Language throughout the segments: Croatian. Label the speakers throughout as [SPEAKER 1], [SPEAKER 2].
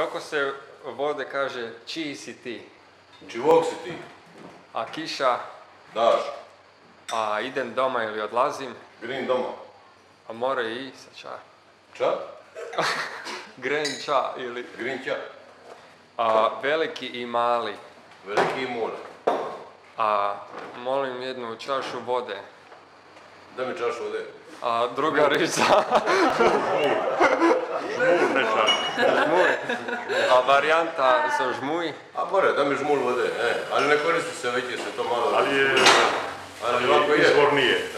[SPEAKER 1] Kako se vode kaže čiji si ti?
[SPEAKER 2] Čivog si ti?
[SPEAKER 1] A kiša?
[SPEAKER 2] Daš.
[SPEAKER 1] A idem doma ili odlazim?
[SPEAKER 2] Grin doma.
[SPEAKER 1] A more i sa ča?
[SPEAKER 2] Ča?
[SPEAKER 1] Gren ča ili...
[SPEAKER 2] Grin ča.
[SPEAKER 1] A veliki i mali.
[SPEAKER 2] Veliki i more.
[SPEAKER 1] A molim jednu čašu vode.
[SPEAKER 2] Da mi čašu vode.
[SPEAKER 1] A druga riječ za...
[SPEAKER 3] Žmur, ne čak.
[SPEAKER 1] žmuj. A varijanta za žmuj?
[SPEAKER 2] A more, da mi žmul vode, ali ne koristi se već se to malo...
[SPEAKER 3] Ali
[SPEAKER 2] ovako
[SPEAKER 3] je izvornije.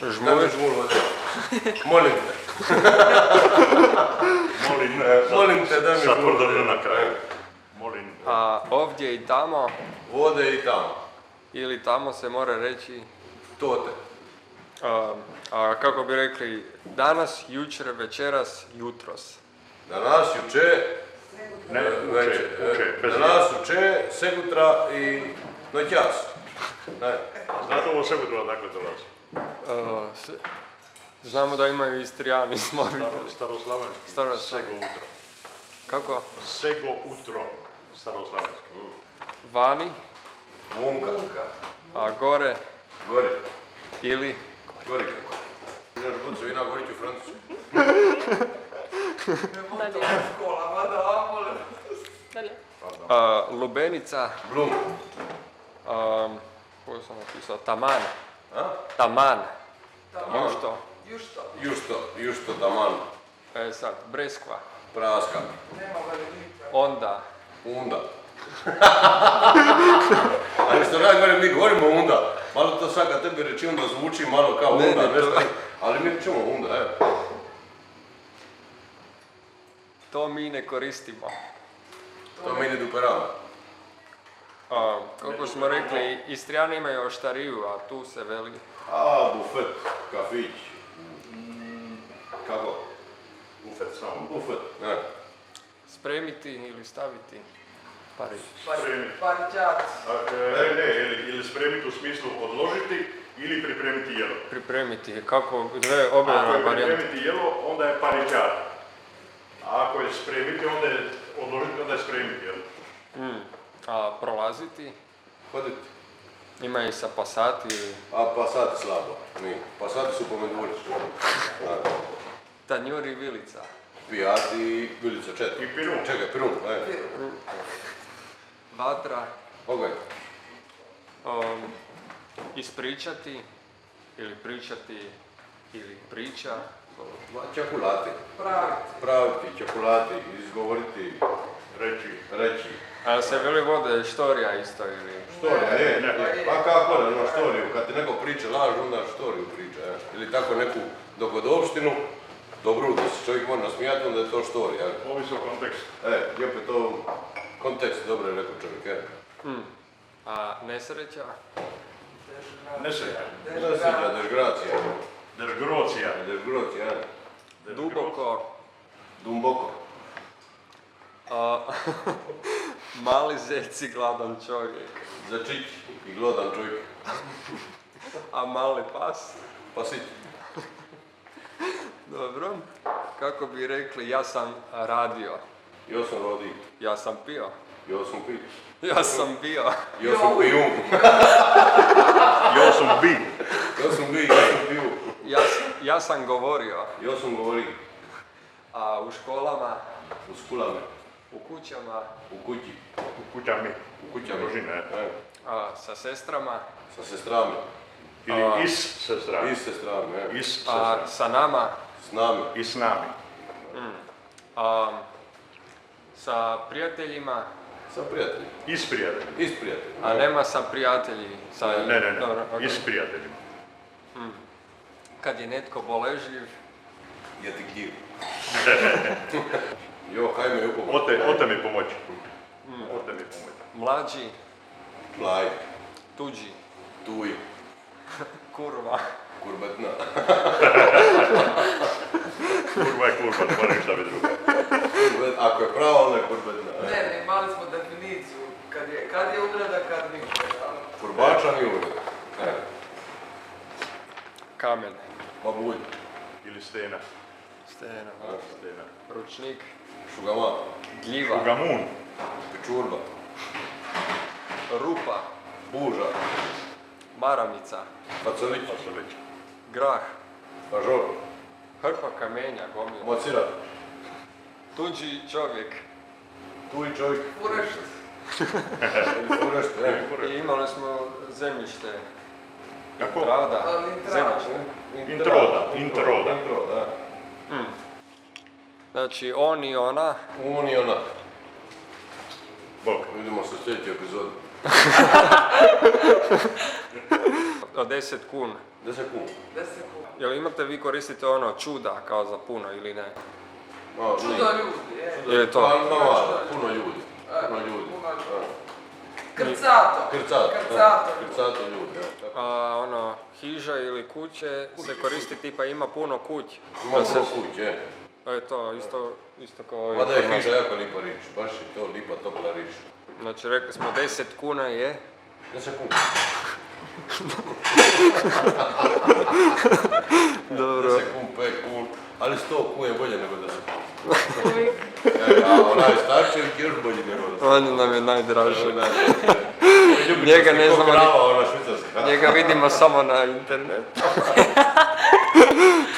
[SPEAKER 2] Da
[SPEAKER 1] Žmuj.
[SPEAKER 2] mi žmul vode. Molim te. Molim te da mi
[SPEAKER 3] Sa
[SPEAKER 2] žmul
[SPEAKER 3] tvrdom
[SPEAKER 2] vode.
[SPEAKER 3] na kraju. Molim.
[SPEAKER 1] A ovdje i tamo?
[SPEAKER 2] Vode i tamo.
[SPEAKER 1] Ili tamo se mora reći...
[SPEAKER 2] Tote.
[SPEAKER 1] A kako bi rekli, danas, jučer, večeras, jutros.
[SPEAKER 2] Danas, juče,
[SPEAKER 3] Ne, uče, bez
[SPEAKER 2] danas, juče, segutra i noćas. Ne.
[SPEAKER 3] Znate ovo sve udruga dakle dolazi?
[SPEAKER 1] Znamo da imaju Istrijani, smo vidjeli.
[SPEAKER 3] Staroslavenski.
[SPEAKER 1] Staroslavenski.
[SPEAKER 3] Sego utro.
[SPEAKER 1] Kako?
[SPEAKER 3] Sego utro. Staroslavenski.
[SPEAKER 1] Vani,
[SPEAKER 2] Vunka.
[SPEAKER 1] a gore
[SPEAKER 2] Gori.
[SPEAKER 1] ili...
[SPEAKER 2] Gori. Znaš, budu se ina gorit u Francusku.
[SPEAKER 1] Lubenica,
[SPEAKER 2] Blum.
[SPEAKER 1] koju sam napisao, taman.
[SPEAKER 2] A?
[SPEAKER 1] Taman. Jušto.
[SPEAKER 2] Jušto taman.
[SPEAKER 1] Sad, breskva.
[SPEAKER 2] Praska.
[SPEAKER 1] Onda.
[SPEAKER 2] Unda. Ali što najgore mi govorimo unda. Malo to sad kad tebi reći onda zvuči malo kao
[SPEAKER 1] Ne,
[SPEAKER 2] unda,
[SPEAKER 1] ne,
[SPEAKER 2] nešto.
[SPEAKER 1] to-
[SPEAKER 2] Ali mi ćemo unda, evo.
[SPEAKER 1] To mi ne koristimo.
[SPEAKER 2] To mi ne duperamo.
[SPEAKER 1] Kako smo rekli, Istrijani imaju oštariju, a tu se veli...
[SPEAKER 2] A, bufet, kafić. Kako?
[SPEAKER 3] Bufet samo.
[SPEAKER 2] Bufet, ne.
[SPEAKER 1] Spremiti ili staviti. Pari.
[SPEAKER 3] Spremiti.
[SPEAKER 4] Paričac.
[SPEAKER 3] Ili spremiti u smislu odložiti ili pripremiti jelo.
[SPEAKER 1] Pripremiti, kako obe
[SPEAKER 3] Ako je
[SPEAKER 1] varijante.
[SPEAKER 3] pripremiti jelo, onda je paričat. A ako je spremiti, onda je odložiti, onda je spremiti jelo.
[SPEAKER 1] A prolaziti,
[SPEAKER 2] Hoditi.
[SPEAKER 1] ima i sa pasati ili...
[SPEAKER 2] A pasati slabo. Mi. Pasati su pomeduri.
[SPEAKER 1] Tanjur i vilica.
[SPEAKER 2] Pijati i vilica četiri.
[SPEAKER 3] I pirun.
[SPEAKER 2] Čekaj, pirun, ne.
[SPEAKER 1] Vatra,
[SPEAKER 2] Ogaj.
[SPEAKER 1] ispričati ili pričati ili priča.
[SPEAKER 2] Čakulati.
[SPEAKER 4] Praviti.
[SPEAKER 2] Praviti, čakulati, izgovoriti, reći.
[SPEAKER 1] A se veli vode štorija isto ili...
[SPEAKER 2] Štorija, ne. Pa kako ne, no štoriju. Kad ti neko priča laž, onda štoriju priča. Ili tako neku dogodovštinu, dobru da se čovjek mora nasmijati, onda je to štorija.
[SPEAKER 3] Ovisi o kontekstu.
[SPEAKER 2] Lijepo je to kontekst, dobro je rekao čovjek.
[SPEAKER 1] A nesreća?
[SPEAKER 3] Nesreća.
[SPEAKER 2] Nesreća, dežgracija.
[SPEAKER 3] Dežgrocija.
[SPEAKER 2] Dežgrocija,
[SPEAKER 1] Duboko.
[SPEAKER 2] Dumboko.
[SPEAKER 1] Mali zec i gladan čovjek.
[SPEAKER 2] Začić i glodan čovjek.
[SPEAKER 1] A mali pas?
[SPEAKER 2] Pasić.
[SPEAKER 1] Dobro. Kako bi rekli, ja sam radio.
[SPEAKER 2] Jo sam rodi.
[SPEAKER 1] Ja sam pio.
[SPEAKER 2] Jo sam pit.
[SPEAKER 1] Ja sam bio.
[SPEAKER 2] Jo sam piju.
[SPEAKER 3] Jo sam bi.
[SPEAKER 2] Jo sam bi, jo sam piju.
[SPEAKER 1] Ja sam govorio.
[SPEAKER 2] Jo sam govori.
[SPEAKER 1] A u školama,
[SPEAKER 2] U skulame.
[SPEAKER 1] u kućama,
[SPEAKER 2] U kući.
[SPEAKER 3] U kućami.
[SPEAKER 2] U kućama.
[SPEAKER 3] Družine.
[SPEAKER 1] sa sestrama,
[SPEAKER 2] Sa sestrami.
[SPEAKER 3] Ili is sestra.
[SPEAKER 2] I s sestrami,
[SPEAKER 3] Is
[SPEAKER 1] a
[SPEAKER 3] sestra.
[SPEAKER 1] sa nama,
[SPEAKER 2] S nami.
[SPEAKER 3] I s nami.
[SPEAKER 1] sa prijateljima,
[SPEAKER 2] Sa prijateljima.
[SPEAKER 3] I s prijateljima.
[SPEAKER 2] I s prijateljima.
[SPEAKER 1] a nema sa prijatelji.
[SPEAKER 3] Ne.
[SPEAKER 1] Dobro, ok.
[SPEAKER 3] I s prijateljima.
[SPEAKER 1] Kad je netko boležljiv,
[SPEAKER 2] Ja ti gljiv. Jo, hajme mi upomog.
[SPEAKER 3] Ote mi pomoći. Ote mi pomoći.
[SPEAKER 1] mlađi,
[SPEAKER 2] Plaj.
[SPEAKER 1] tuđi,
[SPEAKER 2] Tuj.
[SPEAKER 1] kurva,
[SPEAKER 2] Kurbetna.
[SPEAKER 3] Kurva je kurva, ne mora ništa biti drugo.
[SPEAKER 2] Ako je pravo, onda je kurbetna.
[SPEAKER 4] Ne, imali smo definiciju. Kad je uvreda, kad ništa.
[SPEAKER 2] Kurbačan i uvreda.
[SPEAKER 1] kamen,
[SPEAKER 2] Babulj.
[SPEAKER 3] Ili stena.
[SPEAKER 1] Stena.
[SPEAKER 3] Stena.
[SPEAKER 1] Ručnik.
[SPEAKER 2] Šugama,
[SPEAKER 1] Gljiva.
[SPEAKER 3] Šugamun.
[SPEAKER 2] pičurba,
[SPEAKER 1] Rupa.
[SPEAKER 2] buža,
[SPEAKER 1] Maramica.
[SPEAKER 2] pacolić,
[SPEAKER 3] Pasolić.
[SPEAKER 1] Grah.
[SPEAKER 2] pažor,
[SPEAKER 1] Hrpa kamenja, gomila.
[SPEAKER 2] mocira,
[SPEAKER 1] Tuđi čovjek.
[SPEAKER 2] tuj čovjek,
[SPEAKER 4] Furešt.
[SPEAKER 2] ili furešt, ne?
[SPEAKER 1] I imali smo zemljište.
[SPEAKER 3] Kako?
[SPEAKER 1] Pravda.
[SPEAKER 4] Ali
[SPEAKER 1] Zemljište.
[SPEAKER 3] Introda.
[SPEAKER 2] Introda, da.
[SPEAKER 1] Znači, on i ona.
[SPEAKER 2] On i ona.
[SPEAKER 3] Bog.
[SPEAKER 2] Vidimo se u sljedećoj epizodi.
[SPEAKER 1] Od 10 kun.
[SPEAKER 2] 10 kun.
[SPEAKER 4] 10 kuna.
[SPEAKER 1] Jel imate vi koristite ono čuda kao za puno ili ne?
[SPEAKER 4] Čudo ljudi, je.
[SPEAKER 1] Je li to?
[SPEAKER 2] Puno ljudi. Puno ljudi.
[SPEAKER 4] Puno ljudi.
[SPEAKER 2] Da.
[SPEAKER 4] Krcato.
[SPEAKER 2] Krcato.
[SPEAKER 4] Krcato.
[SPEAKER 2] Krcato ljudi, ja. Tako.
[SPEAKER 1] A ono, hiža ili kuće se koristi tipa ima puno kuć.
[SPEAKER 2] Ima
[SPEAKER 1] Da se-
[SPEAKER 2] puno kuć, je.
[SPEAKER 1] Je to isto kao...
[SPEAKER 2] Mada je hiža jako lipa rič. Baš je to lipa, topla rič.
[SPEAKER 1] Znači rekli smo 10 kuna je...
[SPEAKER 2] 10 kun.
[SPEAKER 1] Dobro.
[SPEAKER 2] 10 kun, 5 kun. Ali 100 kun je bolje nego 10 kun. A onaj starčevik je još bolji nego 10 kun.
[SPEAKER 1] On nam je najdraži. Njega ne znamo ni-
[SPEAKER 2] Krava, ona švicarska.
[SPEAKER 1] Njega vidimo samo na internetu.